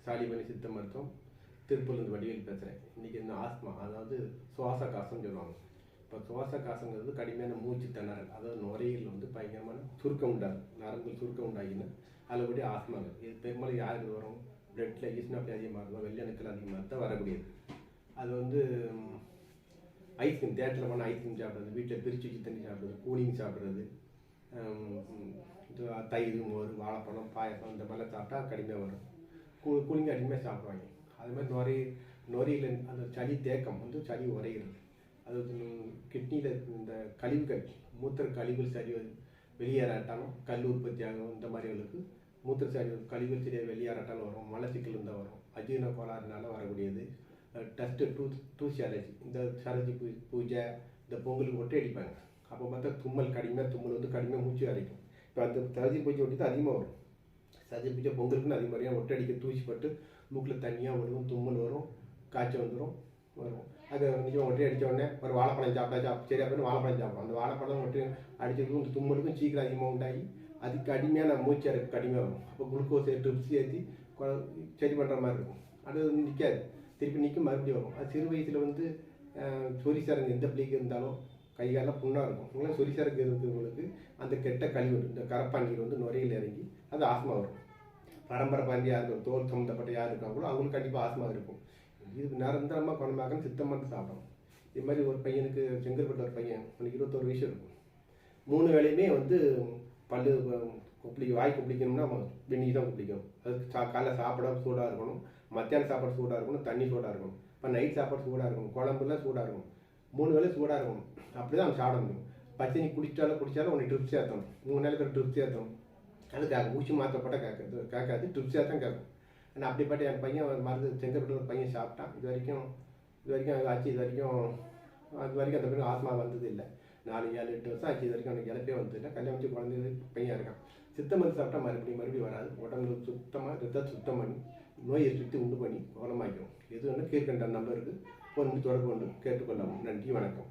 சாலிமணி சித்த மருத்துவம் திருப்பூர்லேருந்து வடிவேல் பேசுகிறேன். இன்றைக்கி இந்த ஆஸ்மா, அதாவது சுவாச காசம்னு சொல்லுவாங்க. இப்போ சுவாச காசங்கிறது கடுமையான மூச்சு திணறல், அதாவது நுரையீரல் வந்து பயங்கரமான சுருக்கம் உண்டாகும், நரம்பு சுருக்கம் உண்டாகினா அதுபடி ஆஸ்மாங்க. இது பெரும்பாலும் யாருக்கு வரும்? பிளட்டில் ஈஸ்னாப்லி அதிகமாக இருக்கும், வெள்ளணுக்கள் அதிகமாக தான் வரக்கூடியது. அது வந்து ஐஸ்கிரீம், தேட்டரில் போனால் ஐஸ்கிரீம் சாப்பிட்றது, வீட்டில் பிரித்து வச்சு தண்ணி சாப்பிட்றது, கூலிங் சாப்பிட்றது, தயிர், மோர், வாழைப்பழம், பாயசம் இந்த மாதிரிலாம் சாப்பிட்டா கடுமையாக வரும். கூலிங்க அடிமையாக சாப்பிடுவாங்க. அது மாதிரி நுரையில் அந்த சளி தேக்கம் வந்து சளி உரைகிறது. அது கிட்னியில் இந்த கழிவுகள், மூத்திர கழிவுகள் சரி வெளியேறாட்டாலும் கல் உற்பத்தி ஆகும். இந்த மாதிரிகளுக்கு மூத்திர சரி கழிவுகள் சரியாக வெளியேறாட்டாலும் வரும். மலச்சிக்கல் இருந்தால் வரும். அஜீரண கோளாறுனால வரக்கூடியது. டஸ்ட்டு டூசி அலர்ஜி, இந்த சரஜி பூஜை, இந்த பொங்கலுக்கு ஒட்டை அடிப்பாங்க. அப்போ பார்த்தா தும்மல் தும்மல் வந்து கடுமையாக மூச்சு அரைக்கும். இப்போ அந்த சரஜி பூஜை ஒட்டி தான் அதிகமாக வரும். சரஜி பூஜை பொங்கலுக்குன்னு அதிக மாதிரியாக ஒட்டை அடிக்க தூசி பட்டு மூக்கில் தண்ணியாக வரும், தும்மல் வரும், காய்ச்சல் வரும். அது நிச்சயம் ஒட்டை அடித்த உடனே ஒரு வாழைப்பழம் சாப்பிட்டா சரியா போய் வாழைப்பழம் சாப்பிடும். அந்த வாழைப்பழம் ஒட்டி அடிச்சதுக்கும் இந்த தும்மலுக்கும் சீக்கிரம் அதிகமாக உண்டாகி அதுக்கு கடுமையான மூச்சு அரைக்கு கடுமையாக வரும். அப்போ குளுக்கோஸ் ட்ரிப்ஸ் ஏற்றி சரி பண்ணுற மாதிரி இருக்கும். அது நிற்காது, திருப்பி நிற்கும், மறுபடியும் வரும். அது சிறு வயசில் வந்து சொரிசரங்கு எந்த பிள்ளைக்கு இருந்தாலும் கை காலெல்லாம் புண்ணாக இருக்கும். உங்களாம் சொரிசரங்கு இருக்கிறவங்களுக்கு அந்த கெட்ட கழிவு, இந்த கரப்பான் வந்து நுரையில் இறங்கி அது ஆஸ்மா வரும். பரம்பரை பாண்டி யார் இருக்கும், தோல் சம்மந்தப்பட்ட யார் இருக்காங்களோ அவங்களுக்கு கண்டிப்பாக ஆஸ்மா இருக்கும். இது நிரந்தரமாக குணமாகன்னு சித்த மருந்து சாப்பிடணும். இது மாதிரி ஒரு பையனுக்கு, செங்கல்பட்டு ஒரு பையன், அவனுக்கு 21 வயசு இருக்கும். 3 வேளையுமே வந்து பல்லு வாய் குப்பிக்கணும்னா வெந்நீர் தான் குப்பிக்கணும். அது காலைல சாப்பிட சூடாக இருக்கணும், மத்தியானம் சாப்பாடு சூடாக இருக்கணும், தண்ணி சூடாக இருக்கணும், இப்போ நைட் சாப்பாடு சூடாக இருக்கணும், குழம்புலாம் சூடாக இருக்கணும், 3 வேளை சூடாக இருக்கணும். அப்படி தான் அவன் சாப்பிட முடியும். பச்சை நீ குடித்தாலும் உனக்கு ட்ரிப்ஸ் ஏற்றணும், 3 நாளைக்கு ட்ரிப்ஸ் ஏற்றணும். அதுக்காக ஊசி மாற்றப்பட்டால் கேட்காது, ட்ரிப்ஸ் ஏற்றம் கேட்கும். ஆனால் அப்படிப்பட்ட என் பையன் மருந்து செங்கல்பட்டு ஒரு பையன் சாப்பிட்டான். இது வரைக்கும் ஆச்சு. இது வரைக்கும் அந்த பிறகு ஆஸ்மா வந்தது இல்லை. 4, 7, 8 வருஷம் ஆச்சு. இது வரைக்கும் அவனுக்கு இழப்பே வந்தது இல்லை. கல்யாணம் வச்சு குழந்தை பையன் இருக்கான். சித்த மருந்து சாப்பிட்டா மறுபடியும் வராது. உடம்புல சுத்தமாக ரத்தத்தை சுத்தம் பண்ணி நோயை சுற்றி உண்டு பண்ணி குணமாக்கும். எது வேணும் கீழ்கண்ட நம்பருக்கு ஃபோன் பண்ணி தொடர்பு கொண்டு கேட்டுக்கொள்ளவும். நன்றி, வணக்கம்.